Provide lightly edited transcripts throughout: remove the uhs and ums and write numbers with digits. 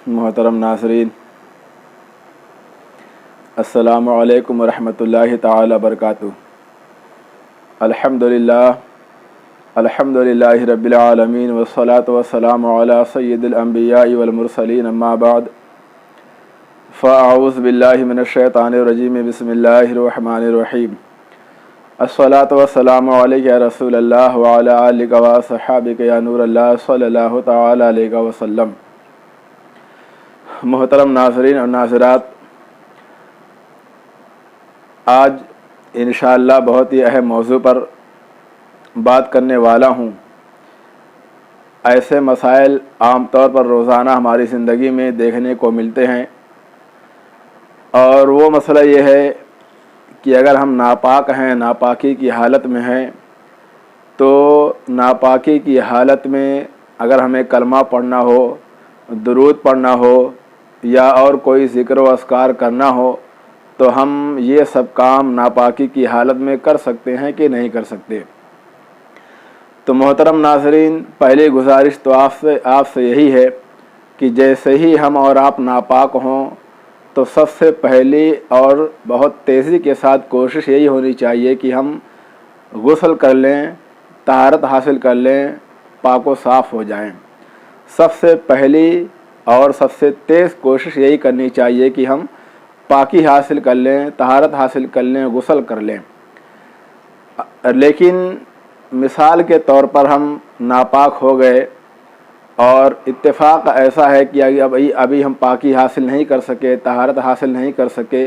मोहतरम नाज़रीन, अस्सलामु अलैकुम वरहमतुल्लाहि ताला बरकातुहू। अल्हम्दुलिल्लाहि रब्बिल आलमीन वस्सलातु वस्सलामु अला सय्यिदिल अंबियाइ वल मुरसलीन, अम्मा बाद फ़अऊज़ु बिल्लाहि मिनश शैतानिर रजीम, बिस्मिल्लाहिर रहमानिर रहीम। अस्सलातु वस्सलामु अलैका या रसूलल्लाह व अला आलिका व अस्हाबिका या नूरल्लाह सल्लल्लाहु तआला अलैहि वसल्लम। मोहतरम नाज़रीन और नाज़रात, आज इंशाअल्लाह बहुत ही अहम मौजू पर बात करने वाला हूँ। ऐसे मसाइल आम तौर पर रोज़ाना हमारी ज़िंदगी में देखने को मिलते हैं, और वो मसला ये है कि अगर हम नापाक हैं, नापाकी की हालत में हैं, तो नापाकी की हालत में अगर हमें कलमा पढ़ना हो, दुरूद पढ़ना हो या और कोई ज़िक्र व अस्कार करना हो, तो हम ये सब काम नापाकी की हालत में कर सकते हैं कि नहीं कर सकते। तो मोहतरम नाज़रीन, पहली गुजारिश तो आपसे यही है कि जैसे ही हम और आप नापाक हों, तो सबसे पहली और बहुत तेज़ी के साथ कोशिश यही होनी चाहिए कि हम गुस्ल कर लें, तहारत हासिल कर लें, पाक व साफ़ हो जाएं। सबसे पहली और सबसे तेज़ कोशिश यही करनी चाहिए कि हम पाकी हासिल कर लें, तहारत हासिल कर लें, गुस्ल कर लें। लेकिन मिसाल के तौर पर हम नापाक हो गए और इत्तेफाक ऐसा है कि अभी हम पाकी हासिल नहीं कर सके, तहारत हासिल नहीं कर सके,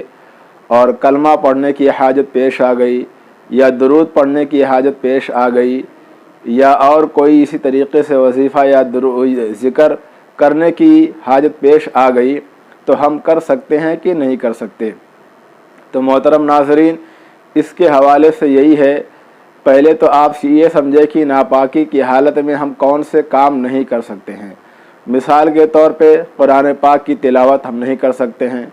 और कलमा पढ़ने की हाजत पेश आ गई या दुरूद पढ़ने की हाजत पेश आ गई या और कोई इसी तरीक़े से वजीफ़ा या ज़िक्र करने की हाजत पेश आ गई, तो हम कर सकते हैं कि नहीं कर सकते। तो मोहतरम नाज़रीन, इसके हवाले से यही है, पहले तो आप ये समझे कि नापाकी की हालत में हम कौन से काम नहीं कर सकते हैं। मिसाल के तौर पे कुरान पाक की तिलावत हम नहीं कर सकते हैं,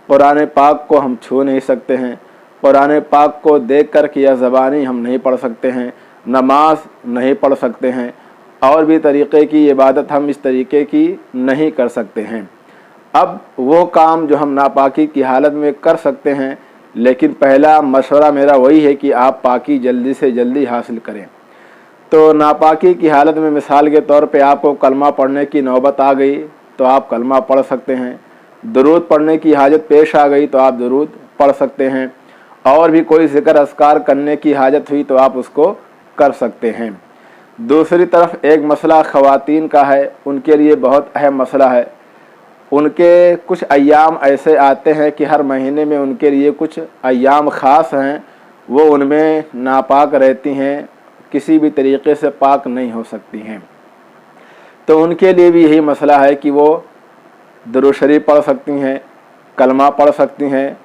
कुरान पाक को हम छू नहीं सकते हैं, कुरान पाक को देख कर के या ज़बानी हम नहीं पढ़ सकते हैं, नमाज नहीं पढ़ सकते हैं, और भी तरीक़े की इबादत हम इस तरीक़े की नहीं कर सकते हैं। अब वो काम जो हम नापाकी की हालत में कर सकते हैं, लेकिन पहला मशवरा मेरा वही है कि आप पाकी जल्दी से जल्दी हासिल करें। तो नापाकी की हालत में मिसाल के तौर पे आपको कलमा पढ़ने की नौबत आ गई तो आप कलमा पढ़ सकते हैं, दुरूद पढ़ने की हाजत पेश आ गई तो आप दुरूद पढ़ सकते हैं, और भी कोई ज़िक्र अस्कार करने की हाजत हुई तो आप उसको कर सकते हैं। दूसरी तरफ एक मसला ख़वातीन का है, उनके लिए बहुत अहम मसला है। उनके कुछ अय्याम ऐसे आते हैं कि हर महीने में उनके लिए कुछ अय्याम ख़ास हैं, वो उनमें नापाक रहती हैं, किसी भी तरीक़े से पाक नहीं हो सकती हैं। तो उनके लिए भी यही मसला है कि वो दुरूद शरीफ पढ़ सकती हैं, कलमा पढ़ सकती हैं,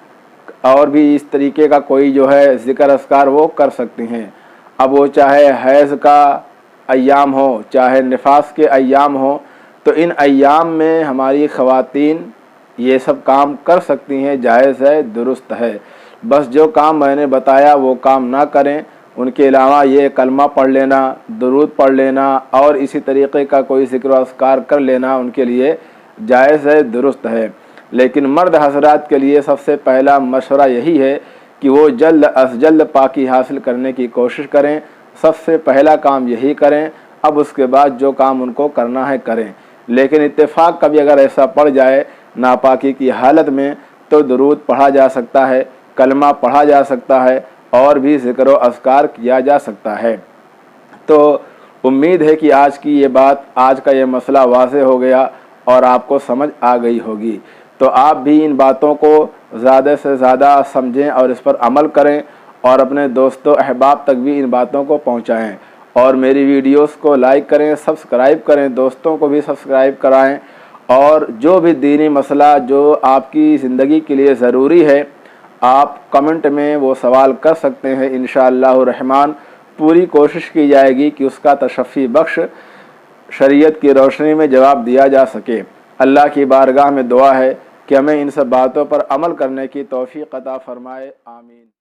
और भी इस तरीके का कोई जो है ज़िक्र अस्कार वो कर सकती हैं। अब वो चाहे हैज़ का अय्याम हो, चाहे निफास के अय्याम हो, तो इन अय्याम में हमारी ख़वातीन ये सब काम कर सकती हैं, जायज़ है, दुरुस्त है। बस जो काम मैंने बताया वो काम ना करें। उनके अलावा ये कलमा पढ़ लेना, दुरूद पढ़ लेना और इसी तरीक़े का कोई ज़िक्र अस्कार कर लेना उनके लिए जायज़ है, दुरुस्त है। लेकिन मर्द हज़रात के लिए सबसे पहला मशवरा यही है कि वो जल्द अज़ जल्द पाकी हासिल करने की कोशिश करें। सबसे पहला काम यही करें, अब उसके बाद जो काम उनको करना है करें। लेकिन इत्तेफाक कभी अगर ऐसा पड़ जाए नापाकी की हालत में, तो दुरूद पढ़ा जा सकता है, कलमा पढ़ा जा सकता है, और भी ज़िक्र व अस्कार किया जा सकता है। तो उम्मीद है कि आज की ये बात, आज का ये मसला वाज़ेह हो गया और आपको समझ आ गई होगी। तो आप भी इन बातों को ज़्यादा से ज़्यादा समझें और इस पर अमल करें, और अपने दोस्तों अहबाब तक भी इन बातों को पहुँचाएँ, और मेरी वीडियोस को लाइक करें, सब्सक्राइब करें, दोस्तों को भी सब्सक्राइब कराएं, और जो भी दीनी मसला जो आपकी ज़िंदगी के लिए ज़रूरी है, आप कमेंट में वो सवाल कर सकते हैं। इंशाअल्लाह रहमान पूरी कोशिश की जाएगी कि उसका तशफ़ी बख्श शरीयत की रोशनी में जवाब दिया जा सके। अल्लाह की बारगाह में दुआ है कि हमें इन सब बातों पर अमल करने की तौफ़ीक़ अता फ़रमाए। आमीन।